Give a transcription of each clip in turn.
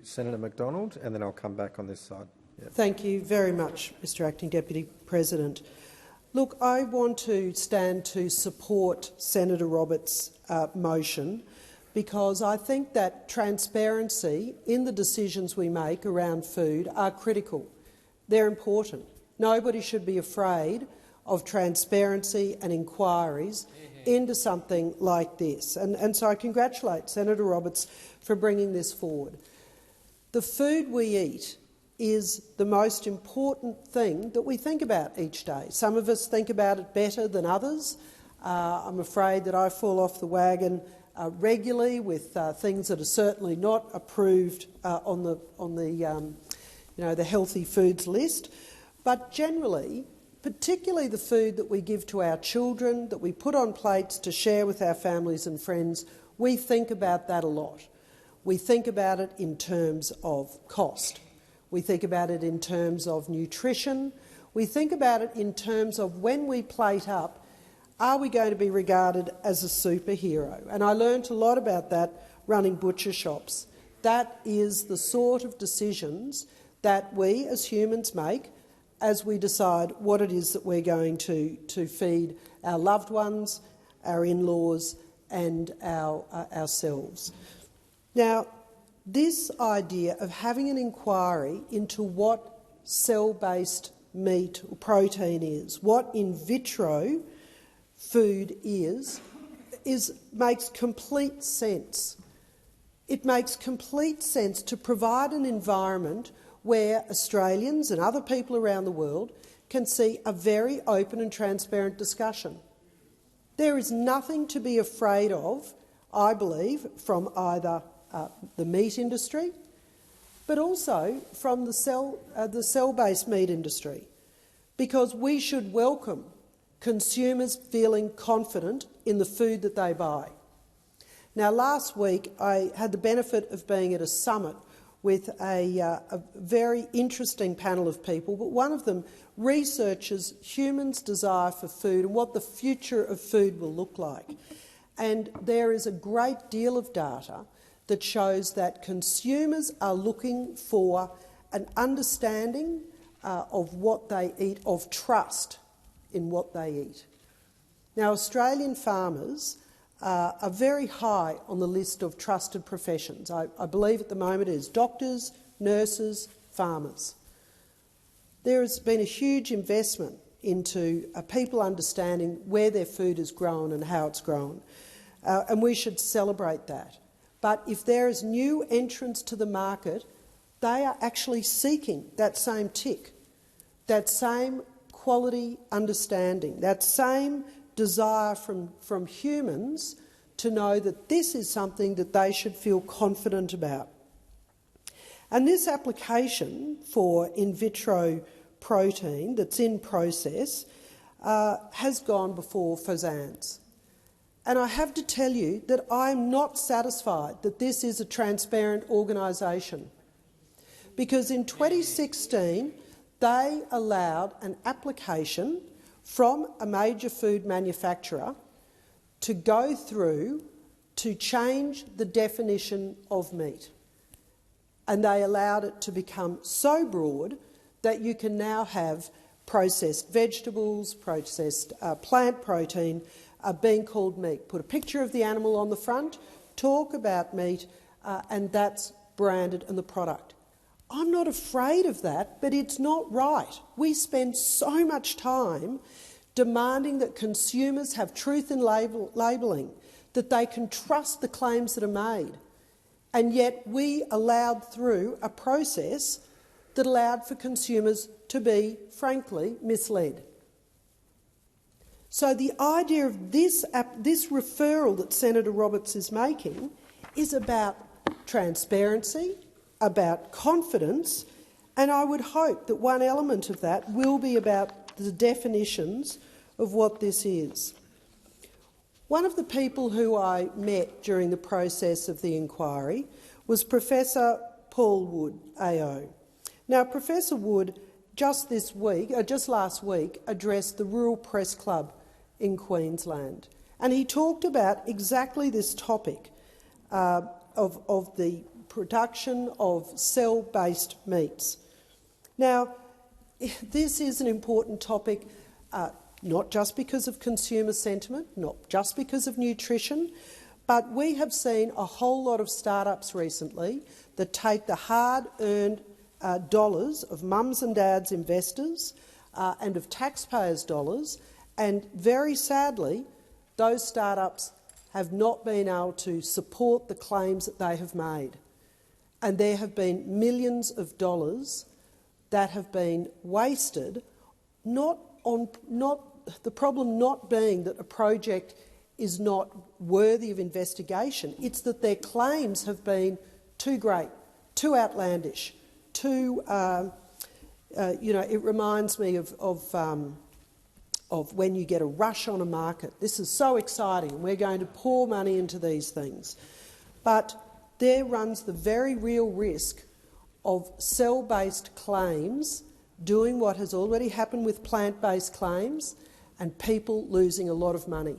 to Senator McDonald, and then I'll come back on this side. Yep. Thank you very much, Mr Acting Deputy President. Look, I want to stand to support Senator Roberts' motion because I think that transparency in the decisions we make around food are critical. They're important. Nobody should be afraid of transparency and inquiries into something like this. And so I congratulate Senator Roberts for bringing this forward. The food we eat is the most important thing that we think about each day. Some of us think about it better than others. I'm afraid that I fall off the wagon regularly with things that are certainly not approved on the healthy foods list. But generally, particularly the food that we give to our children, that we put on plates to share with our families and friends, we think about that a lot. We think about it in terms of cost. We think about it in terms of nutrition. We think about it in terms of when we plate up, are we going to be regarded as a superhero? And I learnt a lot about that running butcher shops. That is the sort of decisions that we as humans make as we decide what it is that we're going to feed our loved ones, our in-laws and ourselves. Now, this idea of having an inquiry into what cell-based meat or protein is, what in vitro food is makes complete sense. It makes complete sense to provide an environment where Australians and other people around the world can see a very open and transparent discussion. There is nothing to be afraid of, I believe, from either the meat industry, but also from the cell-based meat industry, because we should welcome consumers feeling confident in the food that they buy. Now, last week I had the benefit of being at a summit with a very interesting panel of people, but one of them researches humans' desire for food and what the future of food will look like. And there is a great deal of data that shows that consumers are looking for an understanding of what they eat, of trust in what they eat. Now, Australian farmers are very high on the list of trusted professions. I believe at the moment it is doctors, nurses, farmers. There has been a huge investment into people understanding where their food is grown and how it's grown, and we should celebrate that. But if there is new entrants to the market, they are actually seeking that same tick, that same quality understanding, that same desire from humans to know that this is something that they should feel confident about. And this application for in vitro protein that's in process has gone before FSANZ. And I have to tell you that I am not satisfied that this is a transparent organisation, because in 2016 they allowed an application from a major food manufacturer to go through to change the definition of meat. And they allowed it to become so broad that you can now have processed vegetables, processed plant protein being called meat. Put a picture of the animal on the front, talk about meat, and that's branded in the product. I'm not afraid of that, but it's not right. We spend so much time demanding that consumers have truth in labelling, that they can trust the claims that are made, and yet we allowed through a process that allowed for consumers to be, frankly, misled. So the idea of this referral that Senator Roberts is making is about transparency, about confidence, and I would hope that one element of that will be about the definitions of what this is. One of the people who I met during the process of the inquiry was Professor Paul Wood, AO. Now, Professor Wood just last week addressed the Rural Press Club in Queensland, and he talked about exactly this topic of the production of cell-based meats. Now, this is an important topic, not just because of consumer sentiment, not just because of nutrition, but we have seen a whole lot of startups recently that take the hard-earned dollars of mums and dads investors and of taxpayers' dollars, and very sadly, those startups have not been able to support the claims that they have made. And there have been millions of dollars that have been wasted, the problem not being that a project is not worthy of investigation, it's that their claims have been too great, too outlandish, too, it reminds me of when you get a rush on a market. This is so exciting, we're going to pour money into these things. But there runs the very real risk of cell-based claims doing what has already happened with plant-based claims and people losing a lot of money.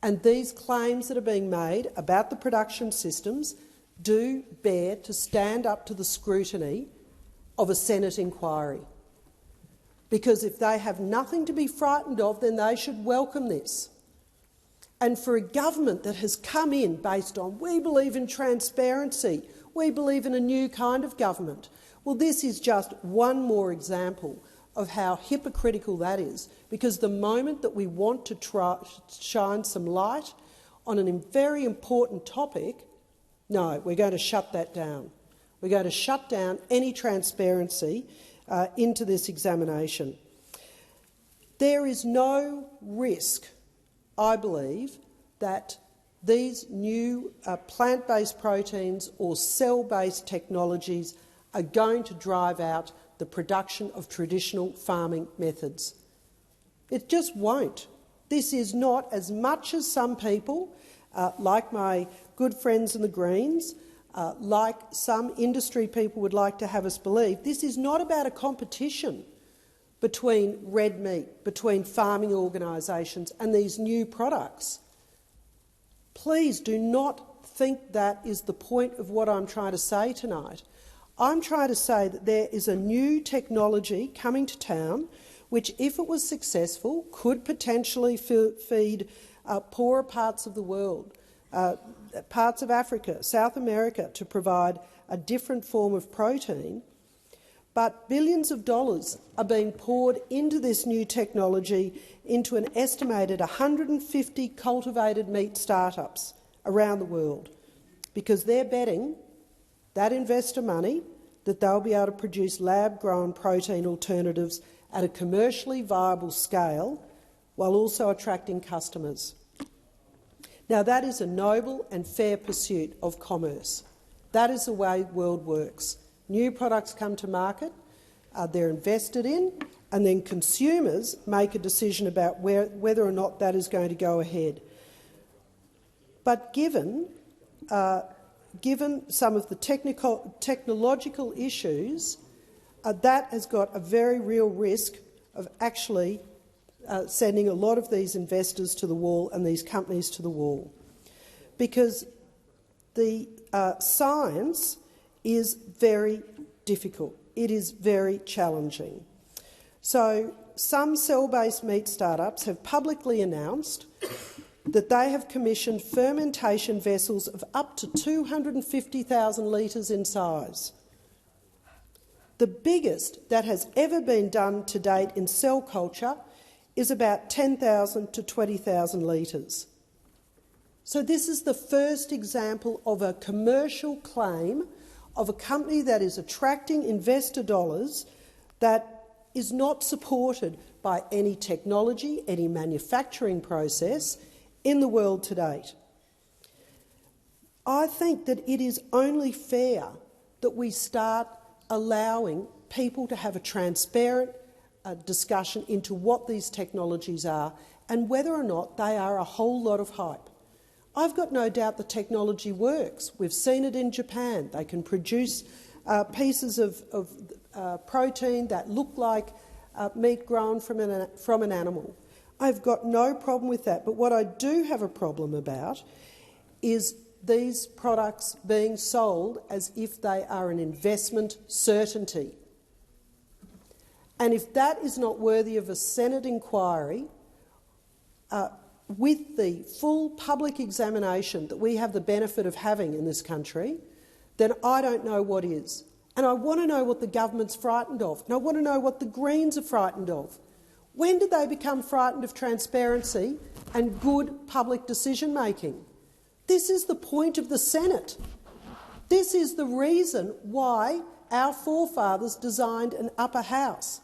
And these claims that are being made about the production systems do bear to stand up to the scrutiny of a Senate inquiry. Because if they have nothing to be frightened of, then they should welcome this. And for a government that has come in based on, we believe in transparency, we believe in a new kind of government, well, this is just one more example of how hypocritical that is, because the moment that we want to try shine some light on a very important topic, no, we're going to shut that down. We're going to shut down any transparency into this examination. There is no risk, I believe, that these new plant-based proteins or cell-based technologies are going to drive out the production of traditional farming methods. It just won't. This is not, as much as some people, like my good friends in the Greens, like some industry people would like to have us believe, this is not about a competition between red meat, between farming organisations and these new products. Please do not think that is the point of what I'm trying to say tonight. I'm trying to say that there is a new technology coming to town which, if it was successful, could potentially feed poorer parts of the world, parts of Africa, South America, to provide a different form of protein. But billions of dollars are being poured into this new technology, into an estimated 150 cultivated meat startups around the world, because they're betting that investor money that they'll be able to produce lab-grown protein alternatives at a commercially viable scale while also attracting customers. Now, that is a noble and fair pursuit of commerce. That is the way the world works. New products come to market, they're invested in, and then consumers make a decision about whether or not that is going to go ahead. But given some of the technological issues, that has got a very real risk of actually sending a lot of these investors to the wall and these companies to the wall, because the science is very difficult. It is very challenging. So some cell-based meat startups have publicly announced that they have commissioned fermentation vessels of up to 250,000 litres in size. The biggest that has ever been done to date in cell culture is about 10,000 to 20,000 litres. So this is the first example of a commercial claim of a company that is attracting investor dollars that is not supported by any technology, any manufacturing process in the world to date. I think that it is only fair that we start allowing people to have a transparent discussion into what these technologies are and whether or not they are a whole lot of hype. I've got no doubt the technology works. We've seen it in Japan. They can produce pieces of protein that look like meat grown from an animal. I've got no problem with that. But what I do have a problem about is these products being sold as if they are an investment certainty. And if that is not worthy of a Senate inquiry, with the full public examination that we have the benefit of having in this country, then I don't know what is. And I want to know what the government's frightened of, and I want to know what the Greens are frightened of. When did they become frightened of transparency and good public decision-making? This is the point of the Senate. This is the reason why our forefathers designed an upper house,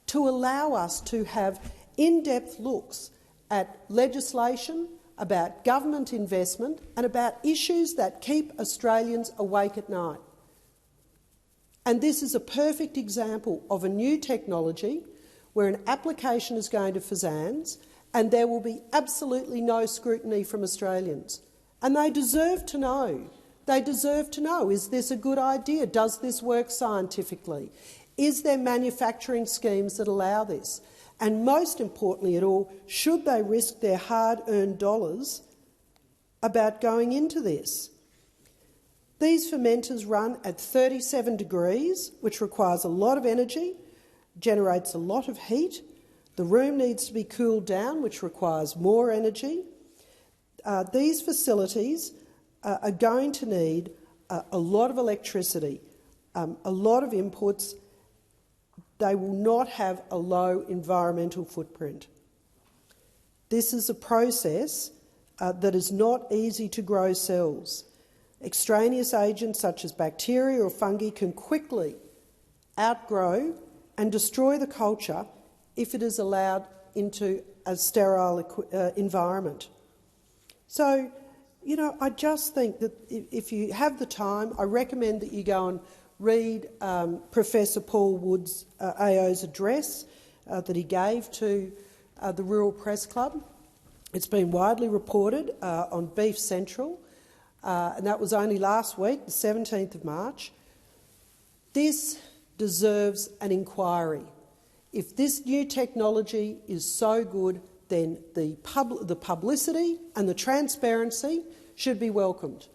to allow us to have in-depth looks at legislation, about government investment and about issues that keep Australians awake at night. And this is a perfect example of a new technology where an application is going to FSANZ and there will be absolutely no scrutiny from Australians. And they deserve to know. They deserve to know, is this a good idea? Does this work scientifically? Is there manufacturing schemes that allow this? And most importantly at all, should they risk their hard-earned dollars about going into this? These fermenters run at 37 degrees, which requires a lot of energy, generates a lot of heat. The room needs to be cooled down, which requires more energy. These facilities are going to need a lot of electricity, a lot of inputs. They will not have a low environmental footprint. This is a process that is not easy to grow cells. Extraneous agents such as bacteria or fungi can quickly outgrow and destroy the culture if it is allowed into a sterile environment. So, you know, I just think that if you have the time, I recommend that you go and read Professor Paul Wood's AO's address that he gave to the Rural Press Club. It's been widely reported on Beef Central, and that was only last week, the 17th of March. This deserves an inquiry. If this new technology is so good, then the publicity and the transparency should be welcomed.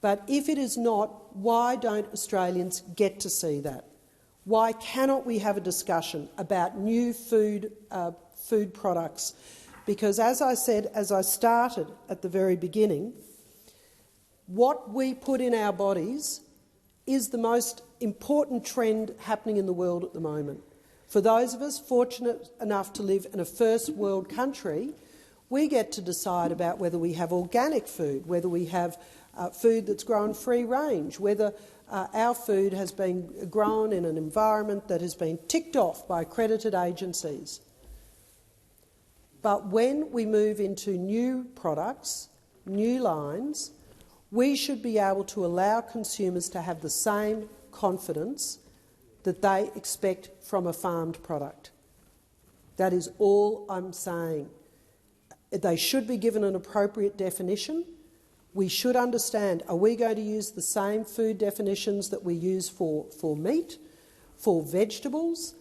But if it is not, why don't Australians get to see that? Why cannot we have a discussion about new food products? Because, as I said, as I started at the very beginning, what we put in our bodies is the most important trend happening in the world at the moment. For those of us fortunate enough to live in a first world country, we get to decide about whether we have organic food, whether we have food that's grown free range, whether our food has been grown in an environment that has been ticked off by accredited agencies. But when we move into new products, new lines, we should be able to allow consumers to have the same confidence that they expect from a farmed product. That is all I'm saying. They should be given an appropriate definition. We should understand, are we going to use the same food definitions that we use for meat, for vegetables?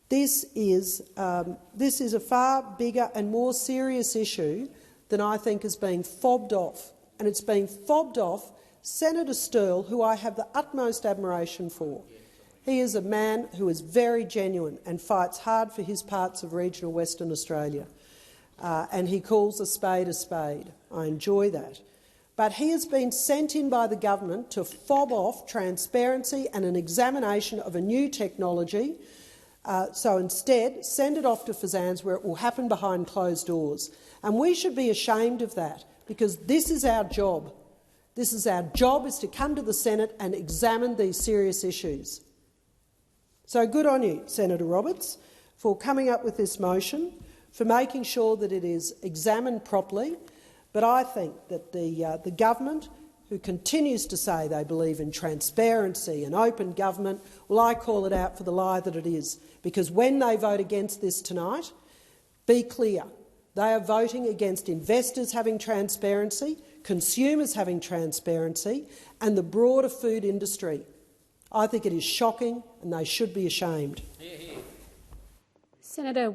This is a far bigger and more serious issue than I think is being fobbed off. And it's being fobbed off Senator Sterle, who I have the utmost admiration for. He is a man who is very genuine and fights hard for his parts of regional Western Australia. And he calls a spade a spade. I enjoy that. But he has been sent in by the government to fob off transparency and an examination of a new technology. So instead, send it off to FSANZ where it will happen behind closed doors. And we should be ashamed of that, because this is our job. This is our job, is to come to the Senate and examine these serious issues. So good on you, Senator Roberts, for coming up with this motion, for making sure that it is examined properly. But I think that the government, who continues to say they believe in transparency and open government, well, I call it out for the lie that it is. Because when they vote against this tonight, be clear, they are voting against investors having transparency, consumers having transparency, and the broader food industry. I think it is shocking, and they should be ashamed. Senator